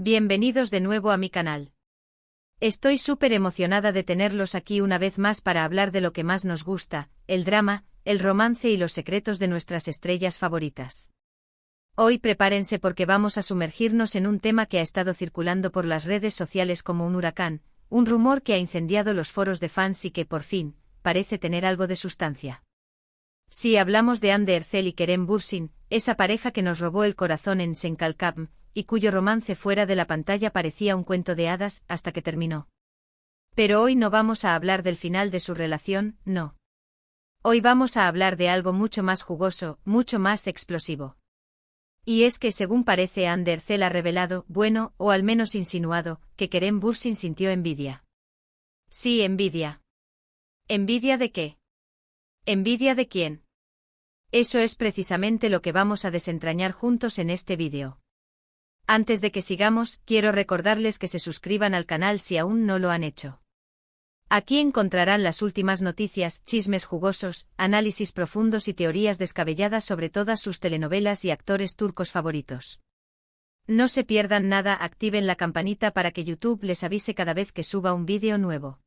Bienvenidos de nuevo a mi canal. Estoy súper emocionada de tenerlos aquí una vez más para hablar de lo que más nos gusta, el drama, el romance y los secretos de nuestras estrellas favoritas. Hoy prepárense porque vamos a sumergirnos en un tema que ha estado circulando por las redes sociales como un huracán, un rumor que ha incendiado los foros de fans y que, por fin, parece tener algo de sustancia. Sí, hablamos de Hande Erçel y Kerem Bürsin, esa pareja que nos robó el corazón en Senkalkam, y cuyo romance fuera de la pantalla parecía un cuento de hadas hasta que terminó. Pero hoy no vamos a hablar del final de su relación, no. Hoy vamos a hablar de algo mucho más jugoso, mucho más explosivo. Y es que según parece Hande Erçel ha revelado, bueno, o al menos insinuado, que Kerem Bürsin sintió envidia. Sí, envidia. ¿Envidia de qué? ¿Envidia de quién? Eso es precisamente lo que vamos a desentrañar juntos en este vídeo. Antes de que sigamos, quiero recordarles que se suscriban al canal si aún no lo han hecho. Aquí encontrarán las últimas noticias, chismes jugosos, análisis profundos y teorías descabelladas sobre todas sus telenovelas y actores turcos favoritos. No se pierdan nada, activen la campanita para que YouTube les avise cada vez que suba un vídeo nuevo.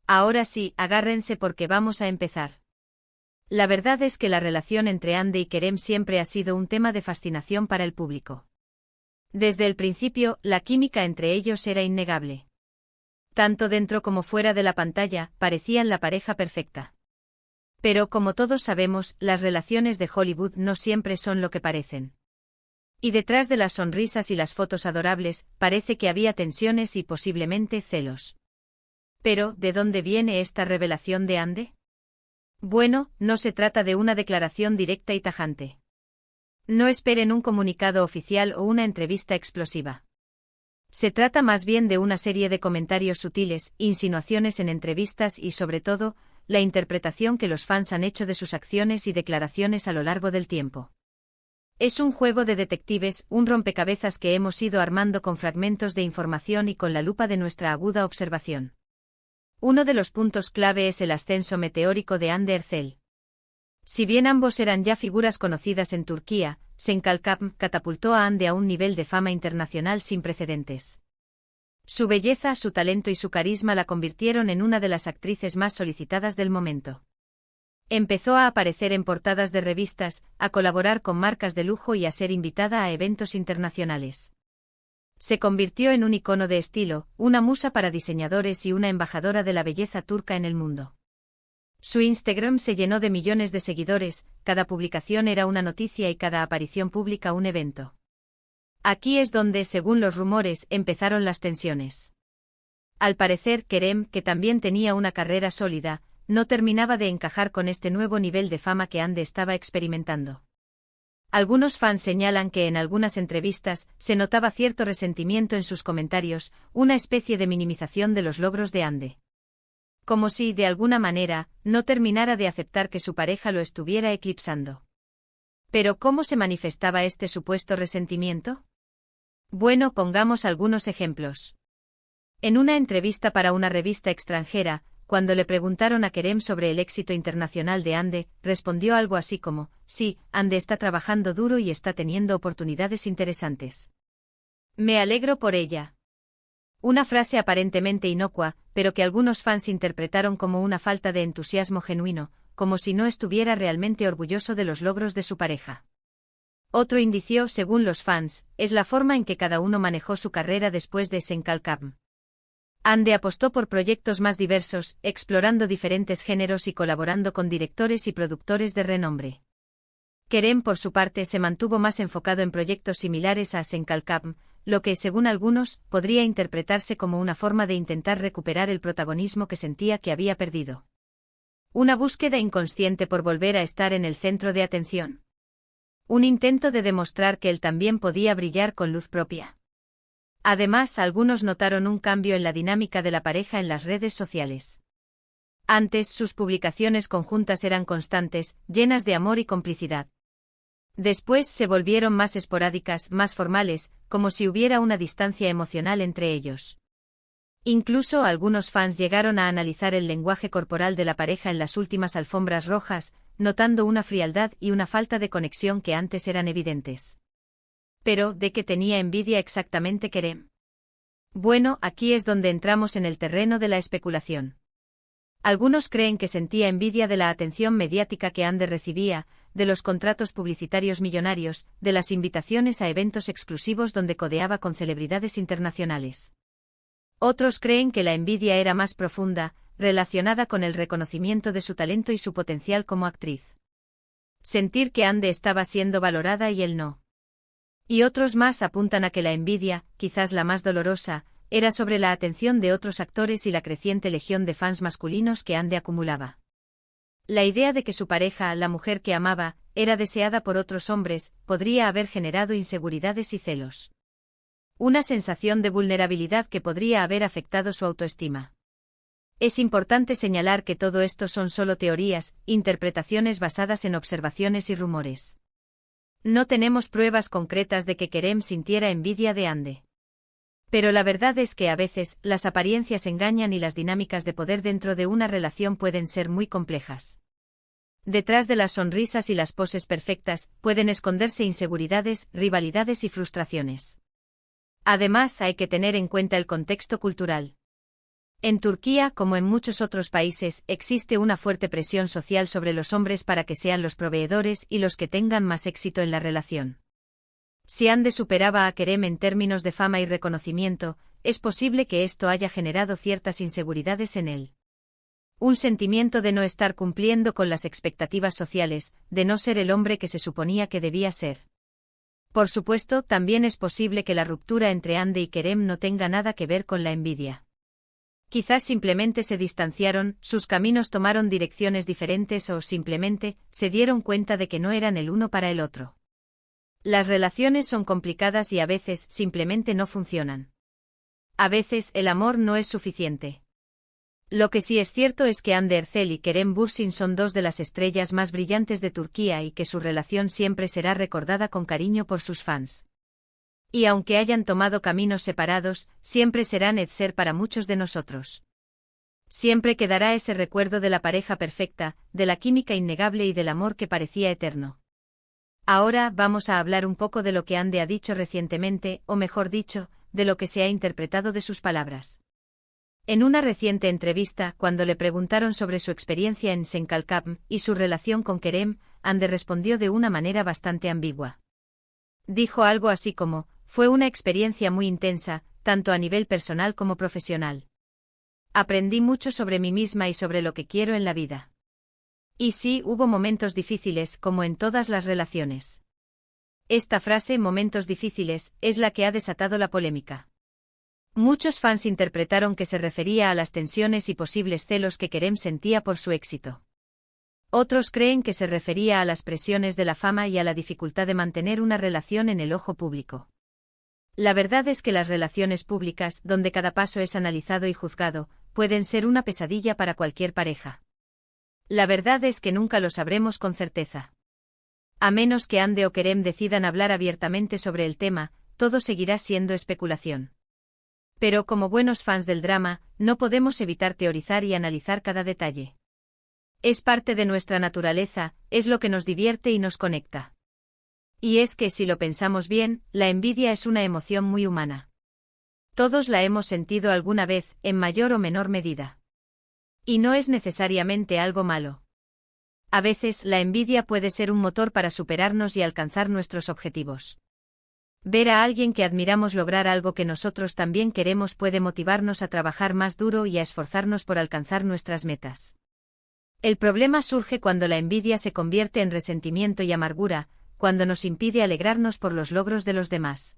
Ahora sí, agárrense porque vamos a empezar. La verdad es que la relación entre Hande y Kerem siempre ha sido un tema de fascinación para el público. Desde el principio, la química entre ellos era innegable. Tanto dentro como fuera de la pantalla, parecían la pareja perfecta. Pero como todos sabemos, las relaciones de Hollywood no siempre son lo que parecen. Y detrás de las sonrisas y las fotos adorables, parece que había tensiones y posiblemente celos. Pero, ¿de dónde viene esta revelación de Hande? Bueno, no se trata de una declaración directa y tajante. No esperen un comunicado oficial o una entrevista explosiva. Se trata más bien de una serie de comentarios sutiles, insinuaciones en entrevistas y, sobre todo, la interpretación que los fans han hecho de sus acciones y declaraciones a lo largo del tiempo. Es un juego de detectives, un rompecabezas que hemos ido armando con fragmentos de información y con la lupa de nuestra aguda observación. Uno de los puntos clave es el ascenso meteórico de Hande Erçel. Si bien ambos eran ya figuras conocidas en Turquía, Senkalkam catapultó a Hande a un nivel de fama internacional sin precedentes. Su belleza, su talento y su carisma la convirtieron en una de las actrices más solicitadas del momento. Empezó a aparecer en portadas de revistas, a colaborar con marcas de lujo y a ser invitada a eventos internacionales. Se convirtió en un icono de estilo, una musa para diseñadores y una embajadora de la belleza turca en el mundo. Su Instagram se llenó de millones de seguidores, cada publicación era una noticia y cada aparición pública un evento. Aquí es donde, según los rumores, empezaron las tensiones. Al parecer, Kerem, que también tenía una carrera sólida, no terminaba de encajar con este nuevo nivel de fama que Hande estaba experimentando. Algunos fans señalan que en algunas entrevistas se notaba cierto resentimiento en sus comentarios, una especie de minimización de los logros de Hande. Como si, de alguna manera, no terminara de aceptar que su pareja lo estuviera eclipsando. ¿Pero cómo se manifestaba este supuesto resentimiento? Bueno, pongamos algunos ejemplos. En una entrevista para una revista extranjera, cuando le preguntaron a Kerem sobre el éxito internacional de Hande, respondió algo así como, sí, Hande está trabajando duro y está teniendo oportunidades interesantes. Me alegro por ella. Una frase aparentemente inocua, pero que algunos fans interpretaron como una falta de entusiasmo genuino, como si no estuviera realmente orgulloso de los logros de su pareja. Otro indicio, según los fans, es la forma en que cada uno manejó su carrera después de Senkalkam. Hande apostó por proyectos más diversos, explorando diferentes géneros y colaborando con directores y productores de renombre. Kerem, por su parte, se mantuvo más enfocado en proyectos similares a Senkalkam, lo que, según algunos, podría interpretarse como una forma de intentar recuperar el protagonismo que sentía que había perdido. Una búsqueda inconsciente por volver a estar en el centro de atención. Un intento de demostrar que él también podía brillar con luz propia. Además, algunos notaron un cambio en la dinámica de la pareja en las redes sociales. Antes, sus publicaciones conjuntas eran constantes, llenas de amor y complicidad. Después se volvieron más esporádicas, más formales, como si hubiera una distancia emocional entre ellos. Incluso algunos fans llegaron a analizar el lenguaje corporal de la pareja en las últimas alfombras rojas, notando una frialdad y una falta de conexión que antes eran evidentes. Pero, ¿de qué tenía envidia exactamente Kerem? Bueno, aquí es donde entramos en el terreno de la especulación. Algunos creen que sentía envidia de la atención mediática que Ande recibía, de los contratos publicitarios millonarios, de las invitaciones a eventos exclusivos donde codeaba con celebridades internacionales. Otros creen que la envidia era más profunda, relacionada con el reconocimiento de su talento y su potencial como actriz. Sentir que Ande estaba siendo valorada y él no. Y otros más apuntan a que la envidia, quizás la más dolorosa, era sobre la atención de otros actores y la creciente legión de fans masculinos que Ande acumulaba. La idea de que su pareja, la mujer que amaba, era deseada por otros hombres, podría haber generado inseguridades y celos. Una sensación de vulnerabilidad que podría haber afectado su autoestima. Es importante señalar que todo esto son solo teorías, interpretaciones basadas en observaciones y rumores. No tenemos pruebas concretas de que Kerem sintiera envidia de Ande. Pero la verdad es que a veces, las apariencias engañan y las dinámicas de poder dentro de una relación pueden ser muy complejas. Detrás de las sonrisas y las poses perfectas, pueden esconderse inseguridades, rivalidades y frustraciones. Además, hay que tener en cuenta el contexto cultural. En Turquía, como en muchos otros países, existe una fuerte presión social sobre los hombres para que sean los proveedores y los que tengan más éxito en la relación. Si Ande superaba a Kerem en términos de fama y reconocimiento, es posible que esto haya generado ciertas inseguridades en él. Un sentimiento de no estar cumpliendo con las expectativas sociales, de no ser el hombre que se suponía que debía ser. Por supuesto, también es posible que la ruptura entre Ande y Kerem no tenga nada que ver con la envidia. Quizás simplemente se distanciaron, sus caminos tomaron direcciones diferentes o simplemente se dieron cuenta de que no eran el uno para el otro. Las relaciones son complicadas y a veces simplemente no funcionan. A veces el amor no es suficiente. Lo que sí es cierto es que Hande Erçel y Kerem Bürsin son dos de las estrellas más brillantes de Turquía y que su relación siempre será recordada con cariño por sus fans. Y aunque hayan tomado caminos separados, siempre serán Etser para muchos de nosotros. Siempre quedará ese recuerdo de la pareja perfecta, de la química innegable y del amor que parecía eterno. Ahora vamos a hablar un poco de lo que Hande ha dicho recientemente, o mejor dicho, de lo que se ha interpretado de sus palabras. En una reciente entrevista, cuando le preguntaron sobre su experiencia en Senkalkapm y su relación con Kerem, Hande respondió de una manera bastante ambigua. Dijo algo así como, fue una experiencia muy intensa, tanto a nivel personal como profesional. Aprendí mucho sobre mí misma y sobre lo que quiero en la vida. Y sí, hubo momentos difíciles, como en todas las relaciones. Esta frase, momentos difíciles, es la que ha desatado la polémica. Muchos fans interpretaron que se refería a las tensiones y posibles celos que Kerem sentía por su éxito. Otros creen que se refería a las presiones de la fama y a la dificultad de mantener una relación en el ojo público. La verdad es que las relaciones públicas, donde cada paso es analizado y juzgado, pueden ser una pesadilla para cualquier pareja. La verdad es que nunca lo sabremos con certeza. A menos que Hande o Kerem decidan hablar abiertamente sobre el tema, todo seguirá siendo especulación. Pero como buenos fans del drama, no podemos evitar teorizar y analizar cada detalle. Es parte de nuestra naturaleza, es lo que nos divierte y nos conecta. Y es que si lo pensamos bien, la envidia es una emoción muy humana. Todos la hemos sentido alguna vez, en mayor o menor medida. Y no es necesariamente algo malo. A veces la envidia puede ser un motor para superarnos y alcanzar nuestros objetivos. Ver a alguien que admiramos lograr algo que nosotros también queremos puede motivarnos a trabajar más duro y a esforzarnos por alcanzar nuestras metas. El problema surge cuando la envidia se convierte en resentimiento y amargura, cuando nos impide alegrarnos por los logros de los demás.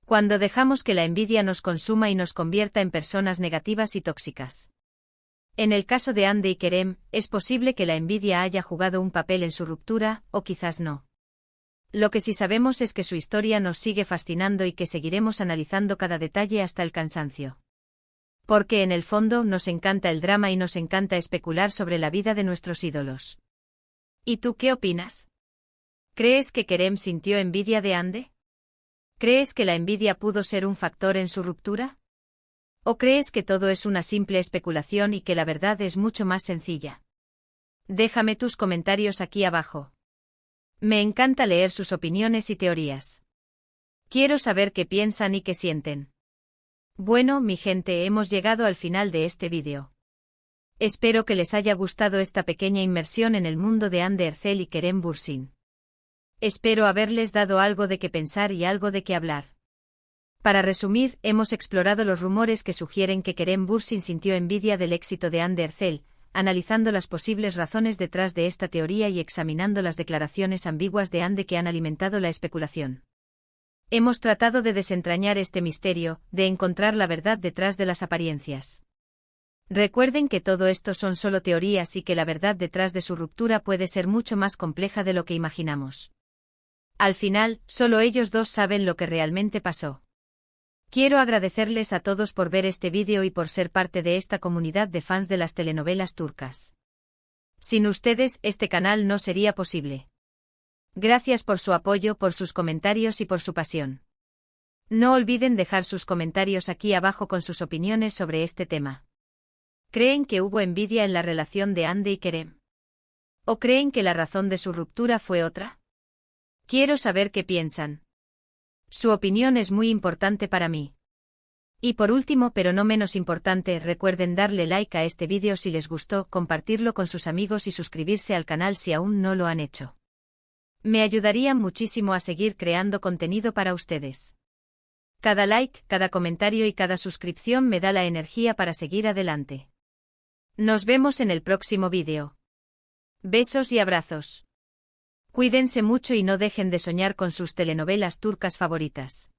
Cuando dejamos que la envidia nos consuma y nos convierta en personas negativas y tóxicas. En el caso de Hande y Kerem, es posible que la envidia haya jugado un papel en su ruptura, o quizás no. Lo que sí sabemos es que su historia nos sigue fascinando y que seguiremos analizando cada detalle hasta el cansancio. Porque en el fondo nos encanta el drama y nos encanta especular sobre la vida de nuestros ídolos. ¿Y tú qué opinas? ¿Crees que Kerem sintió envidia de Hande? ¿Crees que la envidia pudo ser un factor en su ruptura? ¿O crees que todo es una simple especulación y que la verdad es mucho más sencilla? Déjame tus comentarios aquí abajo. Me encanta leer sus opiniones y teorías. Quiero saber qué piensan y qué sienten. Bueno, mi gente, hemos llegado al final de este vídeo. Espero que les haya gustado esta pequeña inmersión en el mundo de Hande Erçel y Kerem Bürsin. Espero haberles dado algo de qué pensar y algo de qué hablar. Para resumir, hemos explorado los rumores que sugieren que Kerem Bürsin sintió envidia del éxito de Hande Erçel, analizando las posibles razones detrás de esta teoría y examinando las declaraciones ambiguas de Hande que han alimentado la especulación. Hemos tratado de desentrañar este misterio, de encontrar la verdad detrás de las apariencias. Recuerden que todo esto son solo teorías y que la verdad detrás de su ruptura puede ser mucho más compleja de lo que imaginamos. Al final, solo ellos dos saben lo que realmente pasó. Quiero agradecerles a todos por ver este vídeo y por ser parte de esta comunidad de fans de las telenovelas turcas. Sin ustedes, este canal no sería posible. Gracias por su apoyo, por sus comentarios y por su pasión. No olviden dejar sus comentarios aquí abajo con sus opiniones sobre este tema. ¿Creen que hubo envidia en la relación de Hande y Kerem? ¿O creen que la razón de su ruptura fue otra? Quiero saber qué piensan. Su opinión es muy importante para mí. Y por último, pero no menos importante, recuerden darle like a este vídeo si les gustó, compartirlo con sus amigos y suscribirse al canal si aún no lo han hecho. Me ayudarían muchísimo a seguir creando contenido para ustedes. Cada like, cada comentario y cada suscripción me da la energía para seguir adelante. Nos vemos en el próximo vídeo. Besos y abrazos. Cuídense mucho y no dejen de soñar con sus telenovelas turcas favoritas.